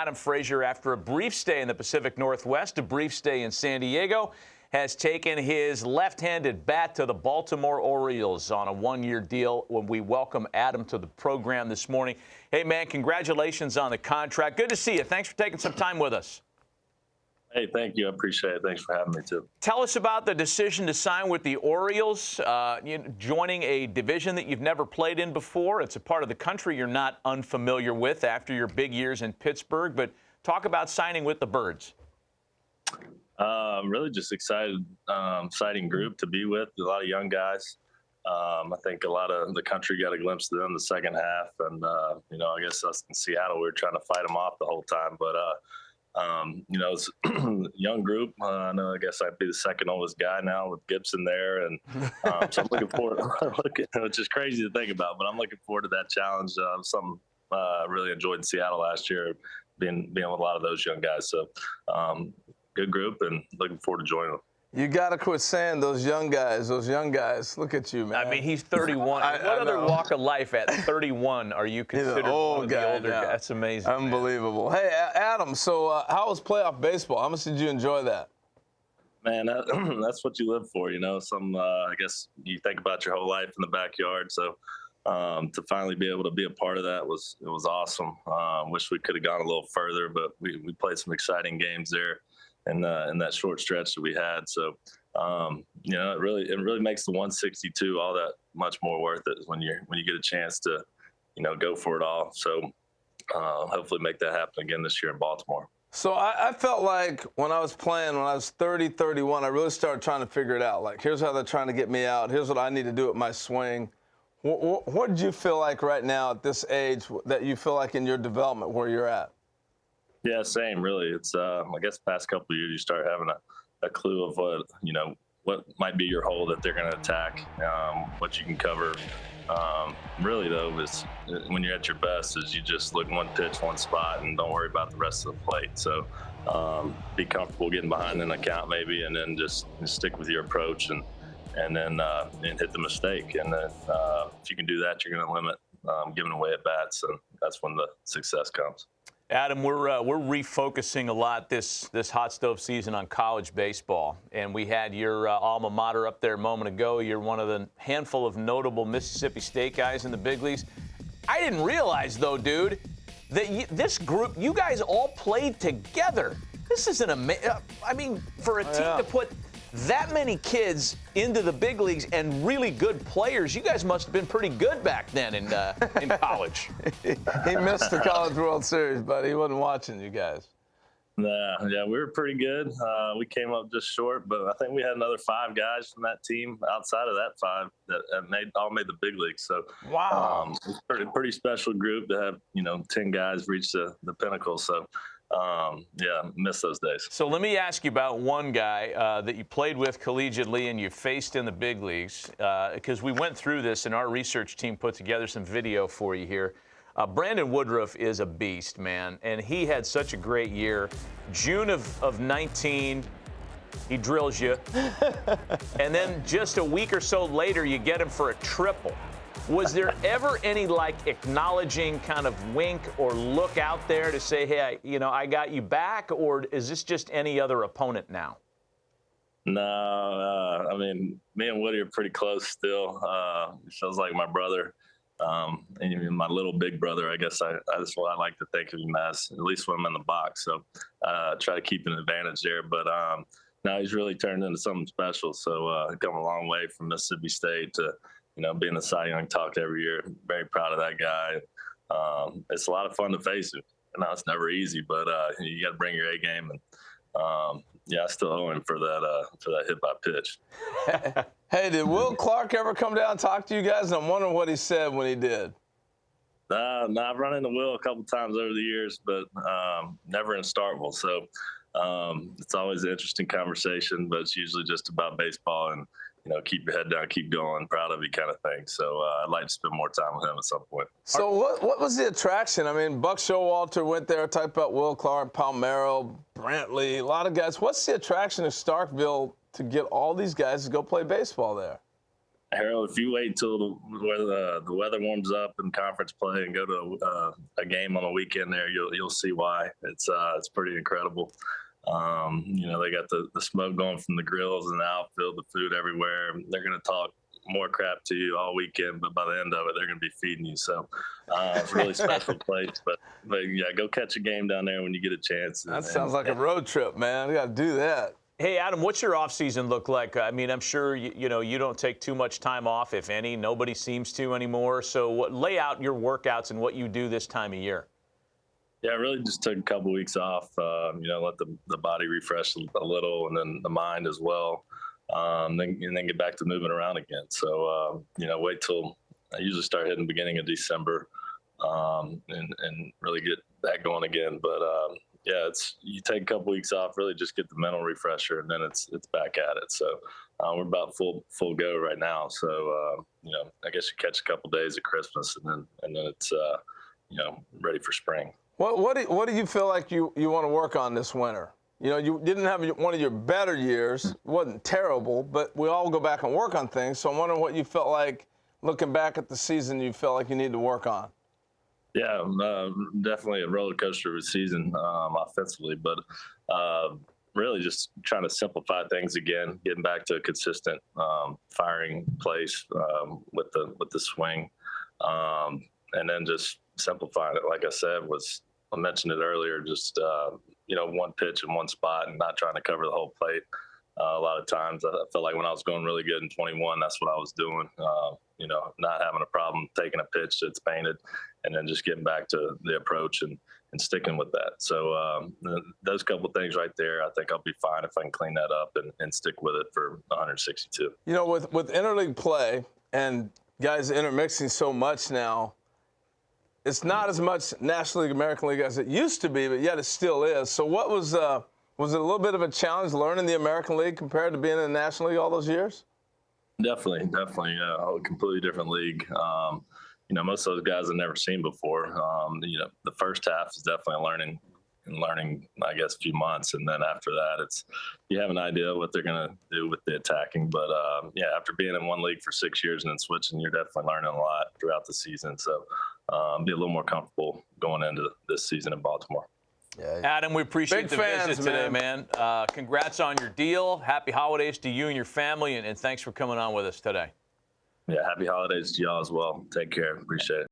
Adam Frazier, after a brief stay in the Pacific Northwest, a brief stay in San Diego, has taken his left-handed bat to the Baltimore Orioles on a one-year deal. When we welcome Adam to the program this morning. Hey, man, congratulations on the contract. Good to see you. Thanks for taking some time with us. Hey, thank you. I appreciate it. Thanks for having me, too. Tell us about the decision to sign with the Orioles, joining a division that you've never played in before. It's a part of the country you're not unfamiliar with after your big years in Pittsburgh. But talk about signing with the Birds. Really just exciting group to be with. A lot of young guys. I think a lot of the country got a glimpse of them the second half. And, I guess us in Seattle, we were trying to fight them off the whole time. But, it's a young group. I guess I'd be the second oldest guy now with Gibson there. And so I'm looking forward, which is crazy to think about, but I'm looking forward to that challenge. Something I really enjoyed in Seattle last year, being with a lot of those young guys. So good group and looking forward to joining them. You got to quit saying those young guys. Look at you, man. I mean, he's 31. What other walk of life at 31 are you considered one of the older guys? That's amazing. Unbelievable. Man. Hey, Adam, so how was playoff baseball? How much did you enjoy that? Man, that's what you live for, I guess you think about your whole life in the backyard. So to finally be able to be a part of that was awesome. Wish we could have gone a little further, but we played some exciting games there. In that short stretch that we had. So, it really makes the 162 all that much more worth it when you get a chance to, go for it all. So hopefully make that happen again this year in Baltimore. So I felt like when I was playing, when I was 30, 31, I really started trying to figure it out. Like, here's how they're trying to get me out. Here's what I need to do with my swing. What did you feel like right now at this age that you feel like in your development where you're at? Yeah, same, really. It's, I guess, the past couple of years, you start having a clue of what might be your hole that they're going to attack, what you can cover. Really, though, is when you're at your best is you just look one pitch, one spot, and don't worry about the rest of the plate. So be comfortable getting behind an account maybe, and then just stick with your approach and then hit the mistake. And then if you can do that, you're going to limit giving away at bats, and that's when the success comes. Adam, we're refocusing a lot this hot stove season on college baseball, and we had your alma mater up there a moment ago. You're one of the handful of notable Mississippi State guys in the big leagues. I didn't realize, though, dude, that this group, you guys all played together. This is an amazing. I mean, for a team to put that many kids into the big leagues and really good players, you guys must have been pretty good back then in college. He missed the College World Series, but he wasn't watching you guys. Yeah, we were pretty good. We came up just short, but I think we had another 5 guys from that team outside of that 5 that all made the big leagues. So wow, it's a pretty special group to have 10 guys reach the pinnacle. So. Miss those days. So let me ask you about one guy that you played with collegiately and you faced in the big leagues, because we went through this and our research team put together some video for you here. Brandon Woodruff is a beast, man, and he had such a great year. June of 19, he drills you, and then just a week or so later, you get him for a triple. Was there ever any, acknowledging kind of wink or look out there to say, hey, I got you back, or is this just any other opponent now? No, me and Woody are pretty close still. It feels like my brother, and even my little big brother, I guess that's what I like to think of him as, at least when I'm in the box. So try to keep an advantage there. But now he's really turned into something special. So come a long way from Mississippi State to being the Cy Young talk every year. Very proud of that guy. It's a lot of fun to face him. It's never easy, but you got to bring your A game. And I still owe him for that hit by pitch. Hey, did Will Clark ever come down and talk to you guys? I'm wondering what he said when he did. No, I've run into Will a couple times over the years, but never in Starkville. So it's always an interesting conversation, but it's usually just about baseball and keep your head down, keep going, proud of you kind of thing. So I'd like to spend more time with him at some point. So what was the attraction? I mean, Buck Showalter went there, talked about Will Clark, Palmeiro, Brantley, a lot of guys. What's the attraction of Starkville to get all these guys to go play baseball there? Harold, if you wait until the weather warms up in conference play and go to a game on the weekend there, you'll see why. It's pretty incredible. They got the smoke going from the grills in the outfield, the food everywhere. They're going to talk more crap to you all weekend, but by the end of it, they're going to be feeding you. So it's a really special place. But yeah, go catch a game down there when you get a chance. That sounds like a road trip, man. We got to do that. Hey, Adam, what's your offseason look like? I mean, I'm sure you don't take too much time off, if any. Nobody seems to anymore. So lay out your workouts and what you do this time of year. Yeah, I really just took a couple weeks off, let the body refresh a little, and then the mind as well. Then get back to moving around again. So, wait till I usually start hitting the beginning of December and really get that going again. But, you take a couple weeks off, really just get the mental refresher, and then it's back at it. So we're about full go right now. So, I guess you catch a couple days at Christmas, and then it's, ready for spring. What do you feel like you want to work on this winter? You didn't have one of your better years. It wasn't terrible, but we all go back and work on things. So I'm wondering what you felt like looking back at the season you felt like you need to work on. Yeah, definitely a roller coaster of a season offensively, but really just trying to simplify things again, getting back to a consistent firing place with the swing, and then just simplifying it. Like I mentioned it earlier, just one pitch in one spot and not trying to cover the whole plate. A lot of times I felt like when I was going really good in 21, that's what I was doing. Not having a problem taking a pitch that's painted and then just getting back to the approach and sticking with that. So those couple of things right there, I think I'll be fine if I can clean that up and stick with it for 162. With interleague play and guys intermixing so much now, it's not as much National League, American League as it used to be, but yet it still is. So what was it a little bit of a challenge learning the American League compared to being in the National League all those years? Definitely. A completely different league. Most of those guys I've never seen before. The first half is definitely learning, I guess, a few months. And then after that, you have an idea what they're going to do with the attacking. But, after being in one league for 6 years and then switching, you're definitely learning a lot throughout the season. So be a little more comfortable going into this season in Baltimore. Yeah. Adam, we appreciate the visit today, man. Congrats on your deal. Happy holidays to you and your family, and thanks for coming on with us today. Yeah, happy holidays to y'all as well. Take care. Appreciate it.